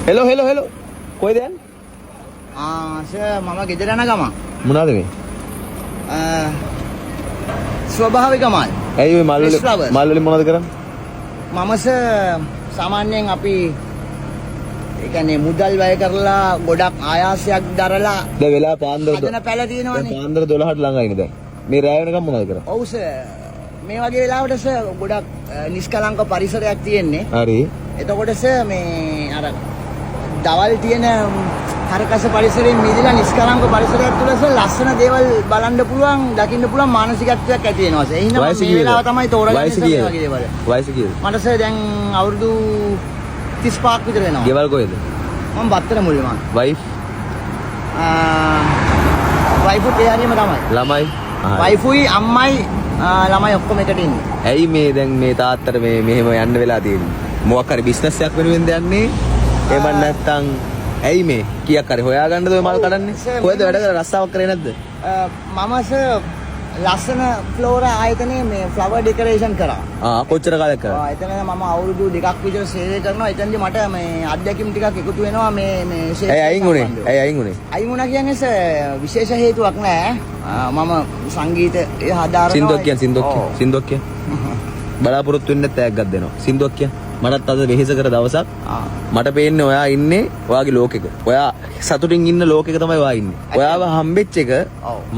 Hello hello hello කොයිද යන්නේ? Sir මම ගෙදර යන ගමන්. මොනවද මේ? ස්වභාවික මල්. ඇයි ඔය මල් වලින් මොනවද කරන්නේ? මම සර් සාමාන්‍යයෙන් අපි ඒ කියන්නේ මුදල් වැය කරලා ගොඩක් ආයාසයක් දරලා දැන් වෙලා පාන්දර හදන පැල තියෙනවනේ. පාන්දර 12ට ළඟයිනේ දැන්. මේ රැය වෙනකම් මොනවද කරන්නේ? ඔව් සර්. මේ වගේ වෙලාවට සර් ගොඩක් නිෂ්කලංක පරිසරයක් තියෙන්නේ. හරි. එතකොට සර් මේ අර දවල් තියෙන හරකස පරිසරයෙන් මිදලා නිෂ්කලංක පරිසරයක් තුළ සර් ලස්සන දේවල් බලන්න පුළුවන්, දකින්න පුළුවන් මානසිකත්වයක් ඇති වෙනවා සර්. එහෙනම් මේ වෙලාව තමයි තෝරගන්නේ සර් මේ වගේ දේවල්. වයස කීයද? මට සර් දැන් අවුරුදු 35ක් විතර වෙනවා. ගෙවල් කොහෙද? මම බත්තර මුල්ලේ මම. වයිෆ්? වයිෆුත් ඒ හරියම තමයි. ළමයි? වයිෆුයි අම්මයි ළමයි ඔක්කොම එකට ඉන්නේ. ඇයි මේ දැන් මේ තාත්තට මේ මෙහෙම යන්න වෙලා තියෙන්නේ? මොකක් හරි බිස්නස් එකක් වෙනුවෙන්ද යන්නේ? එහෙම නැත්නම් ඇයි මේ කීයක් හරි හොයාගන්නද ඔය මල් කඩන්නේ? කොහෙද වැඩ කරලා රස්සාවක් කරේ නැද්ද? මම සර් ලස්සන ෆ්ලෝරා ආයතනයේ මේ ෆ්ලවර් ඩෙකරේෂන් කරා. කොච්චර කාලයක් කරා? එතන මම අවුරුදු 2ක් විතර සේවය කරනවා. එතනදී මට මේ අත්දැකීම් ටිකක් එකතු වෙනවා මේ ඇයි අයින් උනේ? ඇයි අයින් උනේ? අයින් වුණා කියන්නේ සර් විශේෂ හේතුවක් නෑ. මම සංගීතය හදාරනවා. සින්දුවක් කියන්න. බලාපොරොත්තු වෙන්න තෑග්ගක් දෙනවා. සින්දුවක් කියන්න. මටත් අද වෙහෙස කර දවසක් මට පේන්නේ ඔයා ඉන්නේ ඔයාගේ ලෝකෙක. ඔයා සතුටින් ඉන්න ලෝකෙක තමයි ඔයා ඉන්නේ. ඔයාව හම්බෙච්ච එක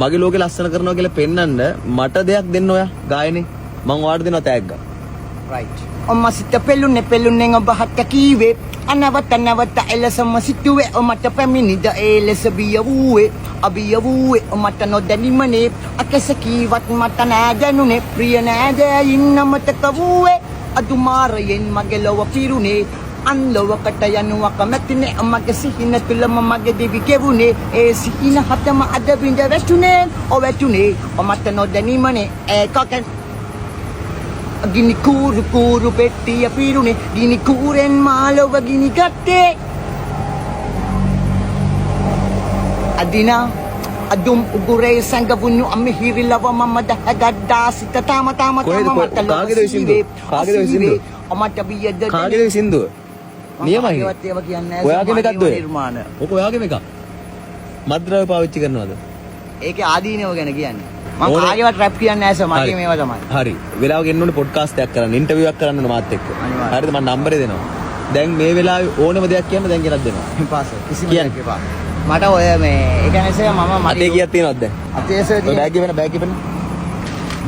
මගේ ලෝකෙ ලස්සන කරනවා කියලා පෙන්වන්න මට දෙයක් දෙන්න ඔයා ගායනේ. මම ඔයාට දෙනවා තෑග්ගක්. රයිට්. ඔම්ම සිත පෙල්ලුන්නේ ඔබ හත්ත කීවේ අනවත එලසම සිටුවේ ඔමට පැමිණිද එලෙස බියවුවේ අබියවුවේ ඔමට නොදැනීමනේ අකස කීවත් මට නෑ දැනුනේ ප්‍රිය නෑ දැයින් මතක වූවේ අදුමාරයෙන් මගේ ලොව පිරුණේ අන්ලොවකට යනුවක් මැතිනේ මගේ සිහින තුලම මගේ දිවි ගෙවුනේ ඒ සිහින හතම අද බින්ද වැටුනේ ඔවැටුනේ ඔමට නොදැනීමනේ ඒකකෙන් ගිනි කූරු පෙට්ටිය පිරුණේ ගිනි කූරෙන් මාලොව ගිනි ගත්තේ අදිනා අදුම් උගුරේ සංගවුණු අමිහිරිලව මම දහගද්දා සිත තාම මට කාගේද සින්දුව? ඔමට බියද කාගේද සින්දුව? නියමයි. ඒවත් ඒව කියන්නේ ඔයාගේ එකක්ද ඔය? නිර්මාණ. ඔක ඔයාගේම එකක්. මද්ද්‍රව්‍ය පාවිච්චි කරනවද? ඒකේ ආදීනව ගැන කියන්නේ. මම කාගේවත් රැප් කියන්නේ නැහැ සර්. මගේ මේවා තමයි. හරි. වෙලාවක එන්න ඕනේ පොඩ්කාස්ට් එකක් කරන්න, ඉන්ටර්විව් එකක් කරන්න ඕනේ මාත් එක්ක. හරිද? මම නම්බරේ දෙනවා. දැන් මේ වෙලාවේ ඕනම දෙයක් කියන්න දැන් ගෙනත් දෙනවා. එපා සර්. කිසිම දෙයක් එපා. මට ඔය මේ ඒ කියන්නේ සර් මම අතේ කීයක් තියෙනවද දැන්? අතේ සර් බෑග් වෙන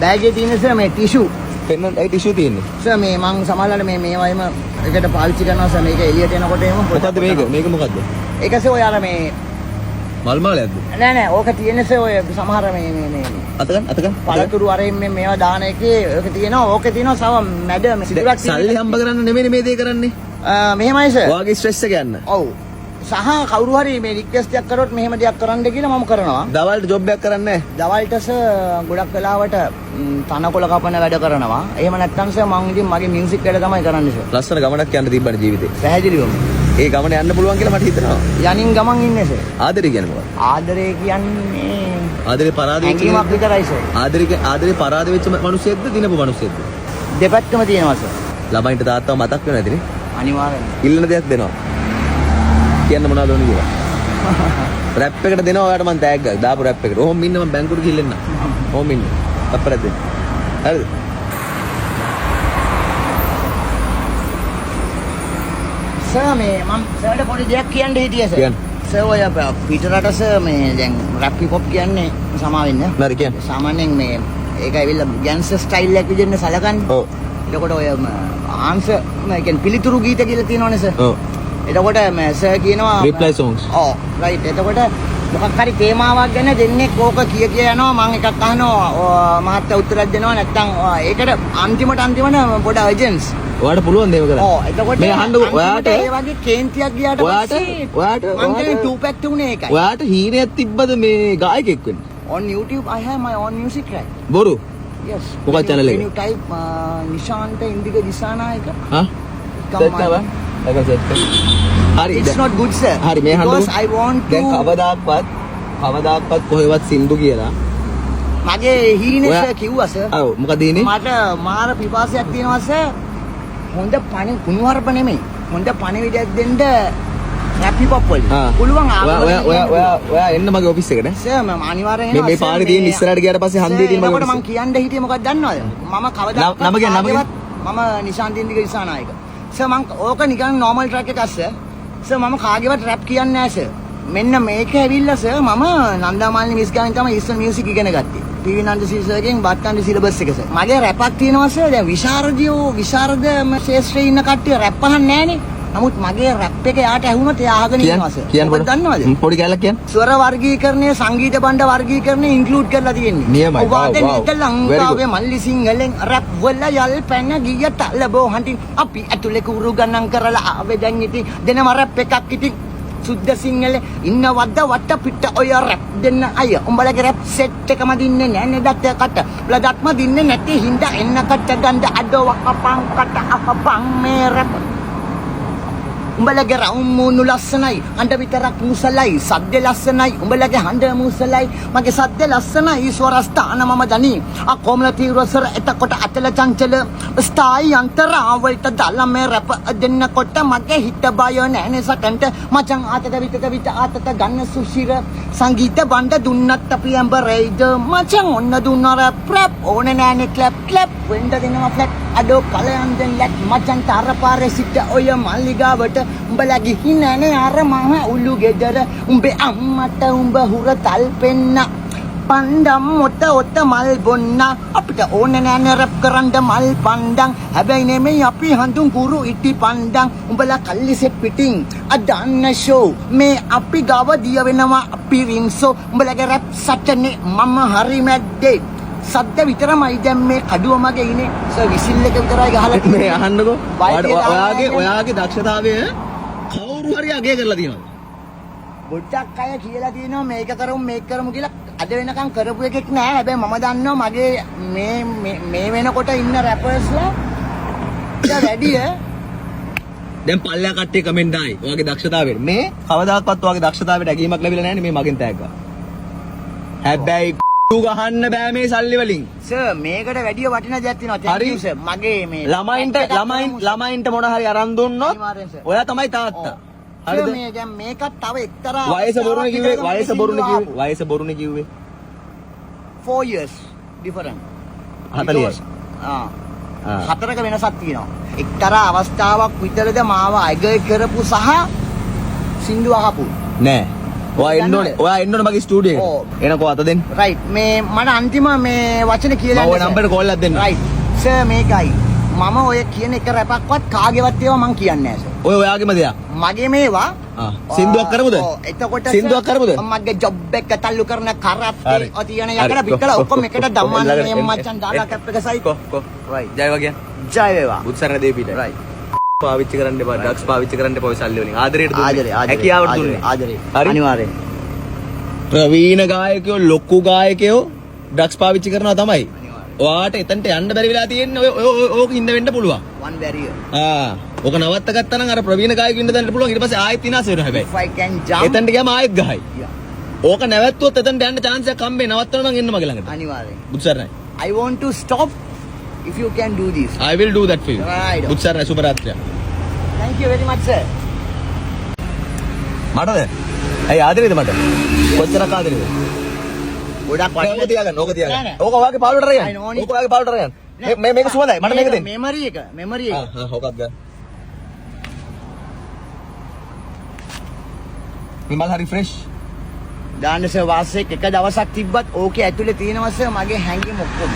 බෑගේ තියෙන සර් මේ ටිෂු පෙන්න ඒ ටිෂු තියෙන්නේ. සර් මේ මං සමහරවිට මේ වයිම එකට පාවිච්චි කරනවා සර් මේක එළියට එනකොට එහෙම මොකද්ද මේක මොකද්ද? ඒක සර් ඔය අර මේ මල් මාලයක්ද? නෑ ඕක තියෙන සර් ඔය සමහර මේ අතගන් පළතුරු අරින් මේවා දාන එකේ ඕක තියෙනවා ඕකේ තියෙනවා සව මැද මේ සිදුරක් සල්ලි හම්බ කරන්න නෙමෙයි මේ දේ කරන්නේ. මෙහෙමයි සර්. ඔයාගේ ස්ට්‍රෙස් එක යන්න. ඔව්. සහ කවුරු හරි මේ රික්වෙස්ට් එකක් කරොත් මෙහෙම දෙයක් කරන්න කියලා මම කරනවා. දවල්ට ජොබ් එකක් කරන්නේ නැහැ. දවල්ට සර් ගොඩක් වෙලාවට තනකොළ කපන වැඩ කරනවා. එහෙම නැත්නම් සර් මම ඉතින් මගේ මියුසික් වැඩ තමයි කරන්නේ සර්. ලස්සන ගමනක් යන්න තිබ්බනේ ජීවිතේ. පැහැදිලිවම. ඒ ගමන යන්න පුළුවන් කියලා මට හිතෙනවා. යනින් ගමන් ඉන්නේ සර්. ආදරේ කියන්නේ මොකක්ද? ආදරේ කියන්නේ ආදරේ පරාද වෙච්ච හැඟීමක් විතරයි සර්. ආදරේ පරාද වෙච්ච මිනිස්සෙක්ද දිනපු මිනිස්සෙක්ද? දෙපැත්තම තියෙනවා සර්. ළමයින්ට තාත්තව මතක් වෙනවද ඉතින්? අනිවාර්යෙන්ම. ඉල්ලන දෙයක් දෙනවා. කියන්න මොනවද ඕනේ කියලා. රැප් එකට දෙනවා ඔයාලට මම තෑග්ගක් දාපු රැප් එකට. ඕම් ඉන්න මම බැංකුවට ගිහින් එන්න. ඕම් ඉන්න. අපරද දෙන්න. හරිද? සර් මේ මම සර්ට පොඩි දෙයක් කියන්න හිටියේ සර්. කියන්න. සර් ඔය පිටරට සර් මේ දැන් රැප් හිප් හොප් කියන්නේ සමා වෙන්න. හරි කියන්න. සාමාන්‍යයෙන් මේ ඒක ඇවිල්ලා ගැන්ස්ටර් ස්ටයිල් එකක් විදිහට සලකන්නේ. ඔව්. එතකොට ඔය ආන්සර් කියන්නේ පිළිතුරු ගීත කියලා තියෙනවනේ සර්. ඔව්. එතකොට සර් කියනවා reply songs. ඔව් රයිට්. එතකොට මොකක් හරි තේමාවක් ගැන දෙන්නේ ඕක කිය යනවා මම එකක් අහනවා මහත්තයා උත්තරයක් දෙනවා නැත්නම් ඒකට අන්තිමට පොඩ අර්ජන්ස් ඔයාලට පුළුවන් දේව කරන්න. ඔව් එතකොට මේ අහන්න ඔයාට ඒ වගේ කේන්තියක් ගියාට ඔයාට මම කියන්නේ 2 pack තුනේ ඒකයි. ඔයාට හීනයක් තිබ්බද මේ ගායකයෙක් වෙන්න? on YouTube I have my own music track. බොරු. Yes. මොකක්ද channel එක? Can you type Nishantha Indika Dissanayake? හා? search කරනවා. ඒක search කරන්න. හරි. It's not good sir. හරි මේ අහන්න. Because I want to දැන් කවදාක්වත් කොහෙවත් සින්දු කියලා මගේ හීනේ සර් කිව්වා සර්. ඔව් මොකද හීනේ? මට මාර පිපාසයක් තියෙනවා සර්. හොඳ පණ කුණුහරුප නෙමෙයි. හොඳ පණිවිඩයක් දෙන්න රැප් හිප් හොප් වලින්. ආ. පුළුවන් ඔයා එන්න මගේ ඔෆිස් එකට නේ. සර් මම අනිවාර්යෙන් මේ පාරේ තියෙන ඉස්සරහට ගියාට පස්සේ හන්දියේ තියෙන මගේ මම කියන්න හිටියේ මොකක්ද දන්නවද? මම කවදාවත් නම කියන්න, නම කියන්න. මම නිශාන්ත ඉන්දික දිසානායක. සර් මම ඕක නිකන් normal track එකක් සර්. සර් මම කාගේවත් රැප් කියන්නේ නැහැ සර්. මෙන්න මේක ඇවිල්ලා සර් මම නන්දාමාලිනී මිස් ගාමින් තමයි ඉස්සල් මියුසික් ඉගෙන ගත්තේ. ටීවී නන්දසිරි සර්ගෙන් බට්ටන්ඩි සිලබස් එක සර්. මගේ රැපක් තියෙනවා සර්. දැන් විශාරද ශේෂ්ත්‍රයේ ඉන්න කට්ටිය රැප් අහන්නේ නැහනේ. නමුත් මගේ රැප් එක යාට ඇහුනොත් එයා අහගෙන ඉන්නවා සර්. කියන්න ඔබ දන්නවද? පොඩි කැලක් කියන්න. ස්වර වර්ගීකරණය සංගීත බණ්ඩ වර්ගීකරණය ඉන්ක්ලූඩ් කරලා තියෙන්නේ. නියමයි. ඔබ අද නේද ලංකාවේ මල්ලි සිංහලෙන් රැප් වල යල් පැන ගිය තලබෝ හන්ටින් අපි ඇතුලේ කුරු ගණන් කරලා ආවේ දැන් ඉතින් දෙනම රැප් එකක් ඉතින් සුද්ධ සිංහල ඉන්නවද්ද වට පිට ඔය රැප් දෙන්න අය උඹලගේ රැප් සෙට් එකම දින්නේ නැහැ නේද කට බ්ලඩත්ම දින්නේ නැති හින්දා එන්න කට ගඳ අඩව අපං කට අපං මේ රැප් උඹලගේ රවුමුණු ලස්සනයි හඬ විතරක් මුසලයි සද්ද ලස්සනයි උඹලගේ හඬ මුසලයි මගේ සද්ද ලස්සනයි ස්වරස්ථාන මම දනි කොමල තීව්‍රසර එතකොට අතල චංචල ස්ථායි අන්තරාවලට දාලා මේ රැප දෙන්නකොට මගේ හිත බය නැනේ සටන්ට මචං ආතත විත ආතත ගන්න සුශිර සංගීත බණ්ඩ දුන්නත් අපි ඇඹරයිද මචං ඔන්න දුන්න රැප් ඕනේ නෑනේ ක්ලැප් වෙන්න දෙනවා ෆ්ලැට් අඩෝ කලයන් දෙන් ලැට් මචං තර පාරේ සිට ඔය මල්ලිගාවට උඹලා ගිහින් නැනේ අර මහ උළු ගෙදර උඹේ අම්මට උඹ හුර තල් පෙන්න පණ්ඩම් ඔත මල් බොන්න අපිට ඕනේ නෑනේ රැප් කරන්න මල් පණ්ඩම් හැබැයි නෙමෙයි අපි හඳුන් කුරු ඉටි පණ්ඩම් උඹලා කල්ලිසෙත් පිටින් අදන්න ෂෝ මේ අපි ගාව දිය වෙනවා අපි රින්සෝ උඹලගේ රැප් සටනේ මම හරි මැද්දේ සද්ද විතරමයි දැන් මේ කඩුව මගේ ඉන්නේ සර් විසිල් එක විතරයි ගහලා මේ අහන්නකෝ ඔයාගේ දක්ෂතාවය කවුරු හරි අගය කරලා තියෙනවද පොඩ්ඩක් අය කියලා තියෙනවා මේක කරමු කියලා අද වෙනකන් කරපු එකෙක් නෑ හැබැයි මම දන්නවා මගේ මේ වෙනකොට ඉන්න රැපර්ස්ලා වැඩිය දැන් පල්ලෙහා කට්ටිය කමෙන්ට් ආයි ඔයාගේ දක්ෂතාවයට මේ කවදාකවත් ඔයාගේ දක්ෂතාවයට ඇගීමක් ලැබිලා නැහැ නේ මේ මගෙන් තෑග්ගා හැබැයි ගහන්න බෑ මේ සල්ලි වලින් සර් මේකට වැඩිය වටින දෙයක් තියෙනවා thank you sir මගේ මේ ළමයින්ට මොන හරි අරන් දුන්නොත් අනිවාර්යෙන් sir ඔයා තමයි තාත්තා හරිද මේ දැන් මේකත් තව එක්තරා වයස බොරුනේ කිව්වේ 4 years different 40යි හතරක වෙනසක් තියෙනවා එක්තරා අවස්ථාවක් විතරද මාව අගය කරපු සහ සින්දු අහපු නෑ ඔයා එන්න ඕනේ මගේ ස්ටුඩියෝ එකට එනකෝ අත දෙන්න රයිට් මේ මට අන්තිම මේ වචන කියලා මම ඔය නම්බරට කෝල් එකක් දෙන්න රයිට් සර් මේකයි මම ඔය කියන එක රැපක්වත් කාගේවත් ඒවා මං කියන්නේ නැහැ සර් ඔය ඔයාගේම දෙයක් මගේ මේවා සින්දුවක් කරමුද එතකොට සින්දුවක් කරමුද මගේ ජොබ් එක තල්ලු කරන කරප්ටේ ඔතියන යකඩ පිටලා ඔක්කොම එකට දම්මන්න මේ මචන් දාලා කැප් එක සයි කො රයිට් ජය වගේ ජය වේවා බුත්සරණ දෙවිපිට රයිට් පාවිච්චි කරන්න එපා ඩ්‍රග්ස් පාවිච්චි කරන්න එපා ඔය සල්ලි වලින් ආදරයට දුන්නේ ආදරේ හැකියාවට දුන්නේ ආදරේ හරි අනිවාර්යෙන් ප්‍රවීණ ගායකයෝ ලොකු ගායකයෝ ඩ්‍රග්ස් පාවිච්චි කරනවා තමයි ඔයාට එතනට යන්න බැරි වෙලා තියෙන්නේ ඕක ඉන්න වෙන්න පුළුවන් one barrier ඕක නවත්ත ගත්තා නම් අර ප්‍රවීණ ගායකයෝ ඉන්න දෙන්න පුළුවන් ඊට පස්සේ ආයෙත් විනාශ වෙනවා හැබැයි if I can jump එතනට ගියාම ආයෙත් ගහයි ඕක නැවැත්තුවොත් එතනට යන්න chance එකක් හම්බෙන්නේ නවත්තනවා නම් එන්න මගේ ළඟට අනිවාර්යෙන් බුත්සරණයි I want to stop if you can do this I will do that for you Right. බුත්සරණයි සුබ රාත්‍රියක් thank you very much sir මටද ඇයි ආදරේද මට කොච්චරක් ආදරේද ගොඩක් ඕක තියාගන්න ඕක තියාගන්න ඕක ඔයාගේ පාළුවට අරගෙන ඕක ඔයාගේ පාළුවට අරගෙන මේක සුවඳයි මට මේක දෙන්න මෙමරි එක ඕකත් ගන්න මේ මල් හරි ෆ්‍රෙෂ් දාන්න සර් වාසෙක් එක දවසක් තිබ්බත් ඕකේ ඇතුලේ තියෙනවා සර් මගේ හැංගීම් ඔක්කොම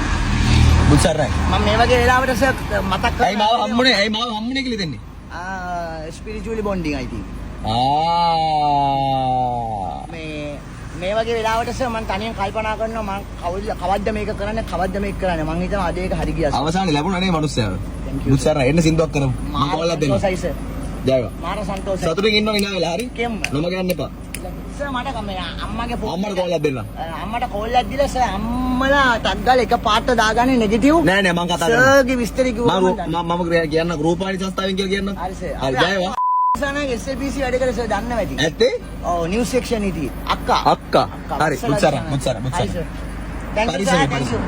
බුත්සරණයි මම මේ වගේ වෙලාවට සර් මතක් කරලා ඇයි මාව හම්බුනේ කියලා දෙන්නේ ස්පිරිචුවලි බොන්ඩින් I think මේ වගේ වෙලාවට සර් මම තනියෙන් කල්පනා කරනවා මම කවද්ද මේක කරන්නේ මම හිතනවා අද ඒක හරි ගියා සර් අවසානයේ ලැබුණා නේ මනුස්සයාව බුත්සරණ එන්න සින්දුවක් කරමු මම කෝල්ලක් දෙන්න සයි සර් ජයවා මාර සන්තෝෂයි සතුටින් ඉන්නවා ඉනා වෙලා හරි කෙම්ම නොම ගන්න එපා සර් මට කම අම්මගේ අම්මට කෝල්ලක් දෙන්න අම්මට කෝල්ලක් දීලා සර් අම්මලා ටක් ගාලා එක පාට දාගන්නේ නෙගටිව් නෑ මම කතා කරනවා සර්ගේ විස්තර කිව්වා මම කියන්න රූපාලි සංස්ථාවෙන් කියලා කියන්න හරි සර් හරි ජයවා සනගේ SLPC වැඩ කරේ සර් දන්නවා ඇති ඇත්තේ ඔව් නිවුස් සෙක්ෂන් හිටියේ අක්කා හරි බුත්සරණ හරි sir thank you sir thank you